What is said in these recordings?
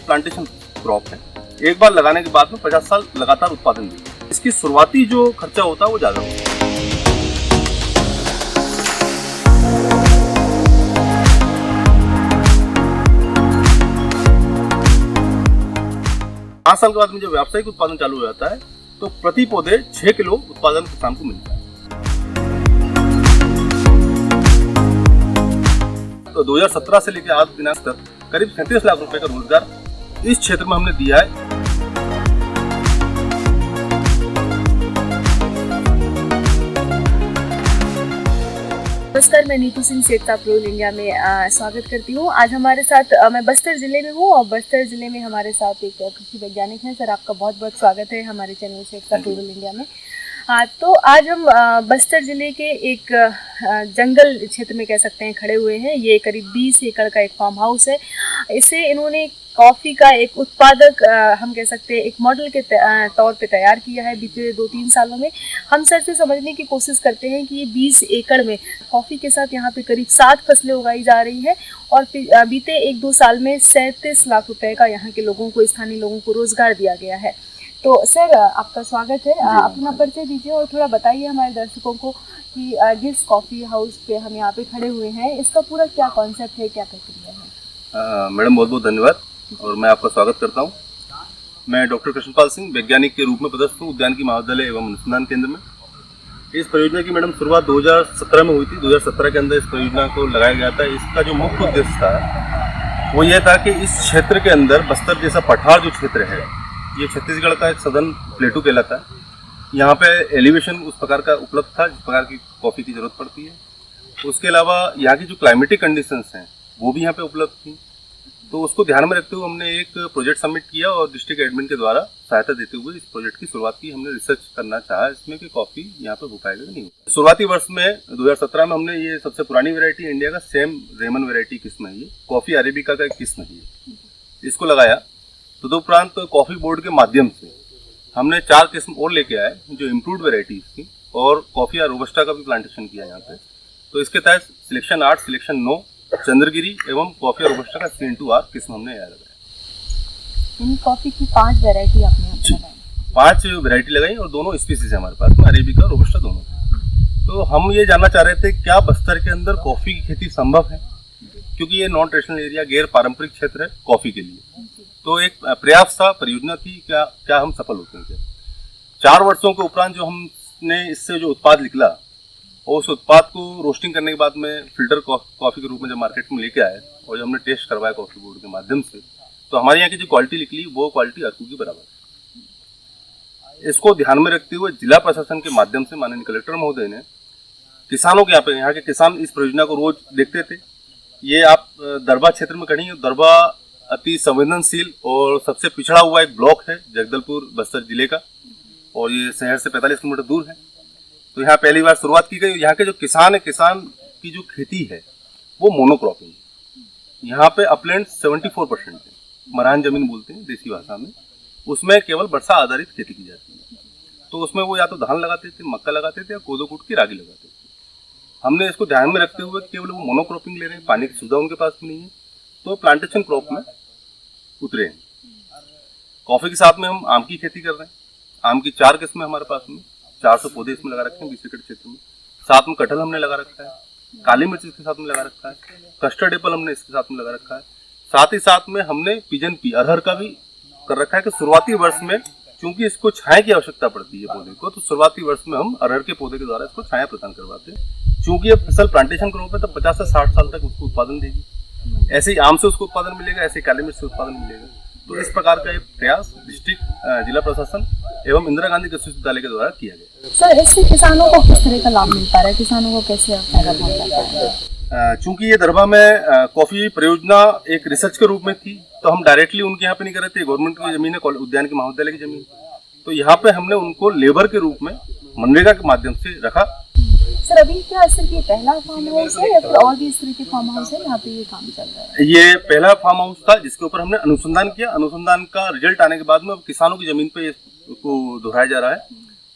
Plantation crop है। एक बार लगाने के बाद में 50 साल लगातार उत्पादन देती है। इसकी शुरुआती जो खर्चा होता है वो ज़्यादा होता है। 5 साल के बाद में जब व्यावसायिक उत्पादन चालू हो जाता है तो प्रति पौधे 6 किलो उत्पादन किसान को मिलता है। तो 2017 से लेकर आज दिनांक तक करीब 37 लाख रुपए का रोजगार इस क्षेत्र में हमने दिया है। नमस्कार, मैं नीतू सिंह सेठ प्रोल इंडिया में स्वागत करती हूँ। आज हमारे साथ मैं बस्तर जिले में हूँ और बस्तर जिले में हमारे साथ एक कृषि वैज्ञानिक हैं। सर, आपका बहुत बहुत स्वागत है हमारे चैनल सेठ प्रोल इंडिया में। तो आज हम बस्तर जिले के एक जंगल क्षेत्र में कह सकते हैं खड़े हुए हैं। ये करीब 20 एकड़ का एक फार्म हाउस है। इसे इन्होंने कॉफ़ी का एक उत्पादक हम कह सकते हैं एक मॉडल के तौर पे तैयार किया है बीते 2-3 सालों में। हम सर से समझने की कोशिश करते हैं कि ये 20 एकड़ में कॉफ़ी के साथ यहाँ पे करीब 7 फसलें उगाई जा रही है और बीते 1-2 साल में 37 लाख रुपए का यहाँ के लोगों को, स्थानीय लोगों को रोजगार दिया गया है। तो सर, आपका स्वागत है। अपना परिचय दीजिए और थोड़ा बताइए हमारे दर्शकों को कि जिस कॉफ़ी हाउस पे हम यहाँ पे खड़े हुए हैं इसका पूरा क्या कॉन्सेप्ट है, क्या प्रक्रिया है। मैडम, बहुत बहुत धन्यवाद और मैं आपका स्वागत करता हूँ। मैं डॉक्टर कृष्णपाल सिंह वैज्ञानिक के रूप में पदस्थ हूँ उद्यानिकी महाविद्यालय एवं अनुसंधान केंद्र में। इस परियोजना की मैडम शुरुआत 2017 में हुई थी। 2017 के अंदर इस परियोजना को लगाया गया था। इसका जो मुख्य उद्देश्य था वो यह था कि इस क्षेत्र के अंदर बस्तर जैसा पठार जो क्षेत्र है, ये छत्तीसगढ़ का एक सदर्न प्लेटू कहलाता है। यहाँ पे एलिवेशन उस प्रकार का उपलब्ध था जिस प्रकार की कॉफ़ी की जरूरत पड़ती है। उसके अलावा यहाँ की जो क्लाइमेटिक कंडीशंस हैं वो भी यहाँ पे उपलब्ध थी। तो उसको ध्यान में रखते हुए हमने एक प्रोजेक्ट सबमिट किया और डिस्ट्रिक्ट एडमिन के द्वारा सहायता देते हुए इस प्रोजेक्ट की शुरुआत की। हमने रिसर्च करना चाहा इसमें कि कॉफ़ी यहाँ पे हो पाएगा कि नहीं। शुरुआती वर्ष में 2017 में हमने ये सबसे पुरानी वैरायटी इंडिया का सेम रेमन वैरायटी किस्म है, ये कॉफ़ी अरेबिका का एक किस्म है, इसको लगाया। तदुपरांत कॉफ़ी बोर्ड के माध्यम से हमने 4 किस्म और लेके आए जो इम्प्रूव्ड वैरायटीज थी और कॉफ़ी या रोबस्टा का भी प्लांटेशन किया यहाँ पे। तो इसके तहत सिलेक्शन 8, सिलेक्शन 9 चंद्रगिरी एवं कॉफ़ी और रोबस्टा का C/R किस्म हमने यहाँ लगाया। इन कॉफ़ी की 5 वैरायटी आपने लगाई? 5 वैरायटी लगाई और दोनों स्पीसीज है हमारे पास में, अरेबिका रोबस्टा दोनों। तो हम ये जानना चाह रहे थे क्या बस्तर के अंदर कॉफ़ी की खेती संभव है, क्योंकि ये नॉन ट्रेडिशनल एरिया, गैर पारंपरिक क्षेत्र है कॉफ़ी के लिए। तो एक प्रयास था, परियोजना थी, क्या हम सफल होते हैं क्या। 4 वर्षों के उपरांत जो हमने इससे जो उत्पाद निकला और उस उत्पाद को रोस्टिंग करने के बाद में फिल्टर कॉफ़ी के रूप में जब मार्केट में लेके आए और जब हमने टेस्ट करवाया कॉफ़ी बोर्ड के माध्यम से, तो हमारे यहाँ की जो क्वालिटी निकली वो क्वालिटी अरकू की बराबर है। इसको ध्यान में रखते हुए जिला प्रशासन के माध्यम से माननीय कलेक्टर महोदय ने किसानों के यहाँ के किसान इस परियोजना को रोज देखते थे। ये आप दरबा क्षेत्र में खड़ी है। दरबा अति संवेदनशील और सबसे पिछड़ा हुआ एक ब्लॉक है जगदलपुर बस्तर जिले का और ये शहर से 45 किलोमीटर दूर है। तो यहाँ पहली बार शुरुआत की गई। यहाँ के जो किसान है, किसान की जो खेती है वो मोनोक्रॉपिंग है। यहाँ पे अपलैंड 74% है, मरान जमीन बोलते हैं देसी भाषा में। उसमें केवल वर्षा आधारित खेती की जाती है। तो उसमें वो या तो धान लगाते थे, मक्का लगाते थे या कोदो कूट की रागी लगाते थे। हमने इसको ध्यान में रखते हुए केवल वो मोनोक्रॉपिंग ले रहे हैं, पानी की सुविधा उनके पास में नहीं है, तो प्लांटेशन क्रॉप में उतरे हैं। कॉफ़ी के साथ में हम आम की खेती कर रहे हैं। आम की 4 किस्में हमारे पास में, 400 पौधे इसमें लगा रखे हैं 20 एकड़ क्षेत्र में। साथ में कटहल हमने लगा रखा है, काली मिर्च इसके साथ में लगा रखा है, कस्टर्ड एप्पल हमने इसके साथ में लगा रखा है। साथ ही साथ में हमने पिजन पी अरहर का भी कर रखा है कि शुरुआती वर्ष में चूंकि इसको छाया की आवश्यकता पड़ती है पौधे को, तो शुरुआती वर्ष में हम अरहर के पौधे के द्वारा इसको छाया प्रदान करवाते हैं। चूंकि ये फसल प्लांटेशन क्रॉप है तो 50 से 60 साल तक उसको उत्पादन देगी। ऐसे ही आम से उसको उत्पादन मिलेगा, ऐसे काली मिर्च से उत्पादन मिलेगा। तो इस प्रकार का एक प्रयास डिस्ट्रिक्ट, जिला प्रशासन एवं इंदिरा गांधी कृषि विश्वविद्यालय के द्वारा किया गया। सर, इससे किसानों को किस तरह का लाभ मिल पा रहा है, किसानों को कैसे फायदा पहुंचा है? चूंकि ये दरबा में कॉफी परियोजना एक रिसर्च के रूप में थी, तो हम डायरेक्टली उनके यहाँ पे नहीं कर रहे थे। गवर्नमेंट की जमीन है, उद्यान की महाविद्यालय की जमीन, तो यहाँ पे हमने उनको लेबर के रूप में मनरेगा के माध्यम से रखा। सर, अभी क्या सिर्फ ये पहला फार्म हाउस है या फिर और भी इस तरह के फार्म हाउस है यहाँ पे ये काम चल रहा है? ये पहला फार्म हाउस था जिसके ऊपर हमने अनुसंधान किया। अनुसंधान का रिजल्ट आने के बाद में किसानों की जमीन पे इसको दोहराया जा रहा है।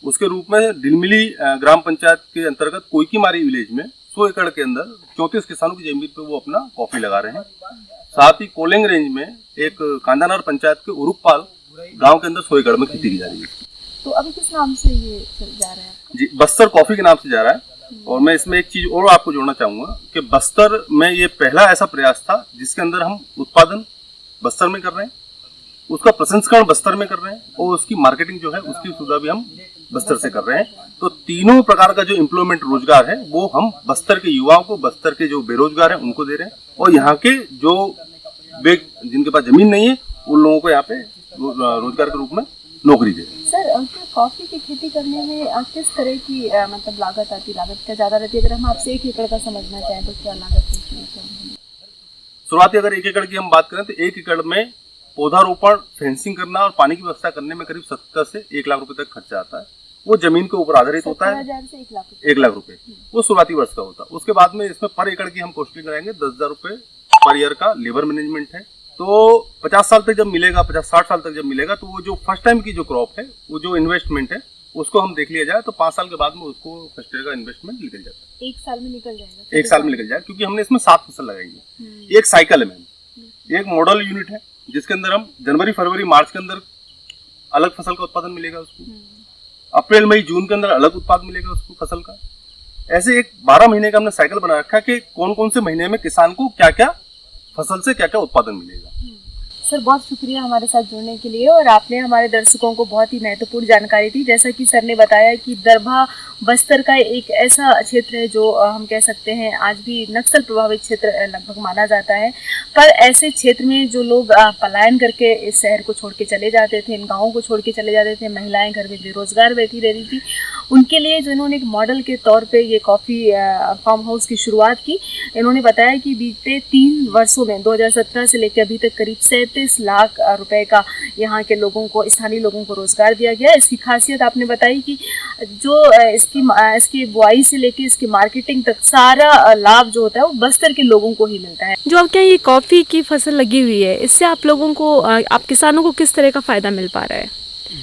उसके रूप में डिलमिली ग्राम पंचायत के अंतर्गत कोईकीमारी विलेज में 100 एकड़ के अंदर 34 किसानों की जमीन पे वो अपना कॉफी लगा रहे हैं। साथ ही कोलिंग रेंज में एक कांदानार पंचायत के उरुपाल गांव के अंदर 100 एकड़ में खेती की जा रही है। तो अभी किस नाम से ये चल जा रहा है आपका? जी, बस्तर कॉफी के नाम से जा रहा है। और मैं इसमें एक चीज और आपको जोड़ना चाहूंगा कि बस्तर में ये पहला ऐसा प्रयास था जिसके अंदर हम उत्पादन बस्तर में कर रहे हैं, उसका प्रसंस्करण बस्तर में कर रहे हैं और उसकी मार्केटिंग जो है उसकी सुविधा भी हम बस्तर से कर रहे हैं। तो तीनों प्रकार का जो एम्प्लॉयमेंट रोजगार है वो हम बस्तर के युवाओं को, बस्तर के जो बेरोजगार हैं उनको दे रहे हैं और यहाँ के जो जिनके पास जमीन नहीं है उन लोगों को यहाँ पे रोजगार के रूप में नौकरी दे रहे हैं। सर, क्या कॉफी की खेती करने में किस तरह की मतलब लागत आती है? लागत क्या ज्यादा रहती है? अगर हम आपसे 1 एकड़ का समझना चाहें तो क्या लागत होती है? शुरुआती अगर 1 एकड़ की हम बात करें तो 1 एकड़ में पौधारोपण, फेंसिंग करना और पानी की व्यवस्था करने में करीब 70 से 1 लाख रुपए तक खर्चा आता है। वो जमीन के ऊपर आधारित होता है। 70,000 से 1 लाख 1 लाख रुपए वो शुरुआती वर्ष का होता है। उसके बाद में इसमें पर एकड़ की हम कॉस्टिंग कराएंगे 10,000 रुपए पर ईयर का लेबर मैनेजमेंट है। तो 50 साल तक जब मिलेगा, 50-60 साल तक जब मिलेगा तो वो जो फर्स्ट टाइम की जो क्रॉप है, वो जो इन्वेस्टमेंट है उसको हम देख लिया जाए तो 5 साल के बाद में उसको फर्स्ट ईयर का इन्वेस्टमेंट निकल जाता है। 1 साल में निकल जाएगा? 1 साल में निकल जाए, क्योंकि हमने इसमें 7 फसल लगाएंगे। एक साइकिल है मैम, एक मॉडल यूनिट है जिसके अंदर हम जनवरी, फरवरी, मार्च के अंदर अलग फसल का उत्पादन मिलेगा उसको, अप्रैल, मई, जून के अंदर अलग उत्पादन मिलेगा उसको फसल का। ऐसे एक 12 महीने का हमने साइकिल बना रखा है कि कौन कौन से महीने में किसान को क्या क्या फसल से क्या क्या उत्पादन मिलेगा। सर, बहुत शुक्रिया हमारे साथ जुड़ने के लिए और आपने हमारे दर्शकों को बहुत ही महत्वपूर्ण जानकारी दी। जैसा कि सर ने बताया कि दरभा बस्तर का एक ऐसा क्षेत्र है जो हम कह सकते हैं आज भी नक्सल प्रभावित क्षेत्र लगभग माना जाता है, पर ऐसे क्षेत्र में जो लोग पलायन करके इस शहर को छोड़ के चले जाते थे, इन गाँवों को छोड़ के चले जाते थे, महिलाएं घर में बेरोजगार बैठी रहती थी, उनके लिए जो इन्होंने एक मॉडल के तौर पे ये कॉफ़ी फार्म हाउस की शुरुआत की। इन्होंने बताया कि बीते 3 वर्षों में 2017 से लेकर अभी तक करीब 37 लाख रुपए का यहाँ के लोगों को, स्थानीय लोगों को रोजगार दिया गया। इसकी खासियत आपने बताई कि जो इसकी बुआई से लेकर इसकी मार्केटिंग तक सारा लाभ जो होता है वो बस्तर के लोगों को ही मिलता है। जो आपके यहाँ ये कॉफ़ी की फसल लगी हुई है, इससे आप लोगों को, आप किसानों को किस तरह का फ़ायदा मिल पा रहा है?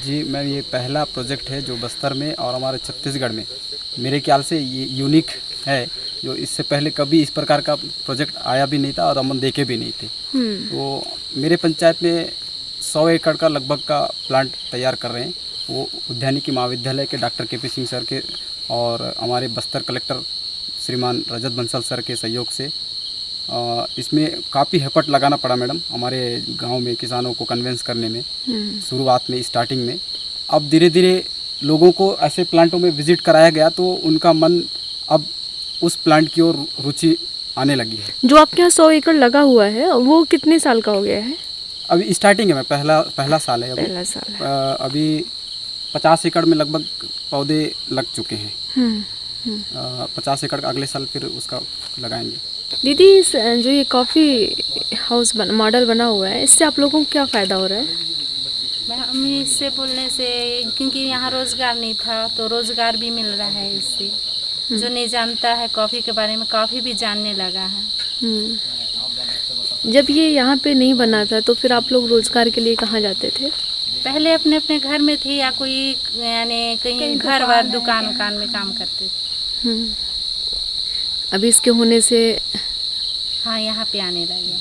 जी मैम, ये पहला प्रोजेक्ट है जो बस्तर में और हमारे छत्तीसगढ़ में मेरे ख्याल से ये यूनिक है, जो इससे पहले कभी इस प्रकार का प्रोजेक्ट आया भी नहीं था और हम देखे भी नहीं थे। तो मेरे पंचायत में 100 एकड़ का लगभग का प्लांट तैयार कर रहे हैं। वो उद्यानिकी महाविद्यालय के डॉक्टर के पी सिंह सर के और हमारे बस्तर कलेक्टर श्रीमान रजत बंसल सर के सहयोग से इसमें काफ़ी एफर्ट लगाना पड़ा मैडम, हमारे गांव में किसानों को कन्विंस करने में शुरुआत में, स्टार्टिंग में। अब धीरे धीरे लोगों को ऐसे प्लांटों में विजिट कराया गया तो उनका मन अब उस प्लांट की ओर रुचि आने लगी है। जो आपके यहाँ 100 एकड़ लगा हुआ है वो कितने साल का हो गया है? अभी स्टार्टिंग है, मैं पहला साल है अभी। पहला साल है। अभी 50 एकड़ में लगभग पौधे लग चुके हैं। 50 एकड़ का अगले साल फिर उसका लगाएंगे। दीदी, जो ये कॉफ़ी हाउस मॉडल बना हुआ है, इससे आप लोगों को क्या फ़ायदा हो रहा है? हम इससे बोलने से, क्योंकि यहाँ रोज़गार नहीं था तो रोज़गार भी मिल रहा है इससे। जो नहीं जानता है कॉफ़ी के बारे में, काफ़ी भी जानने लगा है। जब ये यहाँ पे नहीं बना था तो फिर आप लोग रोज़गार के लिए कहाँ जाते थे? पहले अपने अपने घर में थे या कोई यानी कहीं घर बार दुकान में काम करते थे। अभी इसके होने से हाँ यहाँ पे आने लगे।